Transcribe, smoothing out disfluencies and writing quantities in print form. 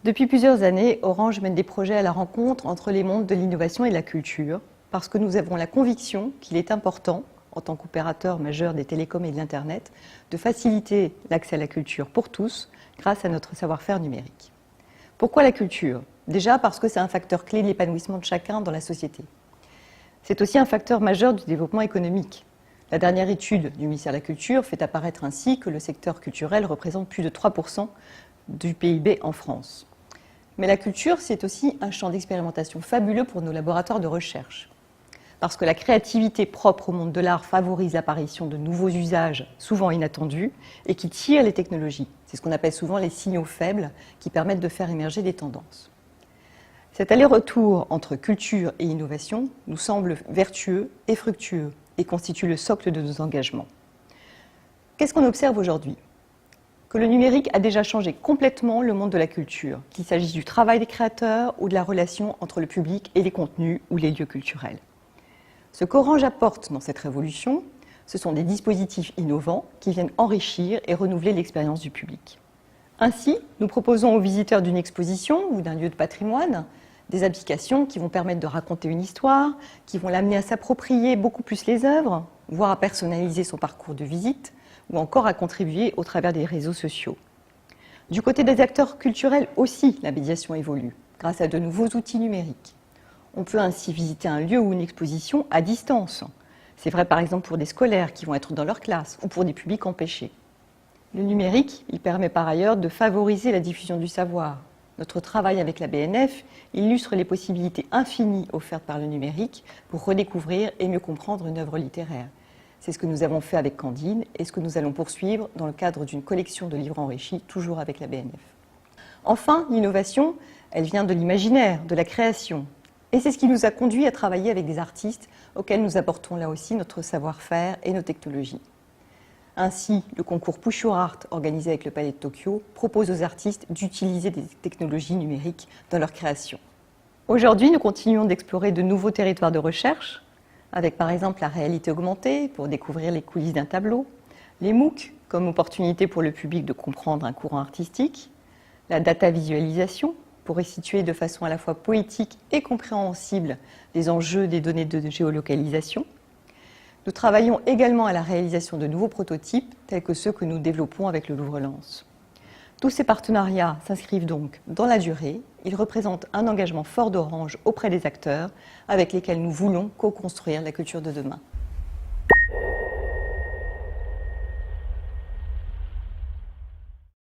Depuis plusieurs années, Orange mène des projets à la rencontre entre les mondes de l'innovation et de la culture, parce que nous avons la conviction qu'il est important, en tant qu'opérateur majeur des télécoms et de l'Internet, de faciliter l'accès à la culture pour tous grâce à notre savoir-faire numérique. Pourquoi la culture? Déjà parce que c'est un facteur clé de l'épanouissement de chacun dans la société. C'est aussi un facteur majeur du développement économique. La dernière étude du ministère de la Culture fait apparaître ainsi que le secteur culturel représente plus de 3% du PIB en France. Mais la culture, c'est aussi un champ d'expérimentation fabuleux pour nos laboratoires de recherche. Parce que la créativité propre au monde de l'art favorise l'apparition de nouveaux usages, souvent inattendus, et qui tirent les technologies. C'est ce qu'on appelle souvent les signaux faibles, qui permettent de faire émerger des tendances. Cet aller-retour entre culture et innovation nous semble vertueux et fructueux, et constitue le socle de nos engagements. Qu'est-ce qu'on observe aujourd'hui? Que le numérique a déjà changé complètement le monde de la culture, qu'il s'agisse du travail des créateurs ou de la relation entre le public et les contenus ou les lieux culturels. Ce qu'Orange apporte dans cette révolution, ce sont des dispositifs innovants qui viennent enrichir et renouveler l'expérience du public. Ainsi, nous proposons aux visiteurs d'une exposition ou d'un lieu de patrimoine des applications qui vont permettre de raconter une histoire, qui vont l'amener à s'approprier beaucoup plus les œuvres, voire à personnaliser son parcours de visite, ou encore à contribuer au travers des réseaux sociaux. Du côté des acteurs culturels aussi, la médiation évolue, grâce à de nouveaux outils numériques. On peut ainsi visiter un lieu ou une exposition à distance. C'est vrai par exemple pour des scolaires qui vont être dans leur classe ou pour des publics empêchés. Le numérique, il permet par ailleurs de favoriser la diffusion du savoir. Notre travail avec la BNF illustre les possibilités infinies offertes par le numérique pour redécouvrir et mieux comprendre une œuvre littéraire. C'est ce que nous avons fait avec Candide et ce que nous allons poursuivre dans le cadre d'une collection de livres enrichis, toujours avec la BNF. Enfin, l'innovation, elle vient de l'imaginaire, de la création. Et c'est ce qui nous a conduit à travailler avec des artistes auxquels nous apportons là aussi notre savoir-faire et nos technologies. Ainsi, le concours Push Your Art, organisé avec le Palais de Tokyo, propose aux artistes d'utiliser des technologies numériques dans leur création. Aujourd'hui, nous continuons d'explorer de nouveaux territoires de recherche, avec par exemple la réalité augmentée pour découvrir les coulisses d'un tableau, les MOOC comme opportunité pour le public de comprendre un courant artistique, la data visualisation pour restituer de façon à la fois poétique et compréhensible les enjeux des données de géolocalisation. Nous travaillons également à la réalisation de nouveaux prototypes tels que ceux que nous développons avec le Louvre-Lens. Tous ces partenariats s'inscrivent donc dans la durée. Ils représentent un engagement fort d'Orange auprès des acteurs avec lesquels nous voulons co-construire la culture de demain.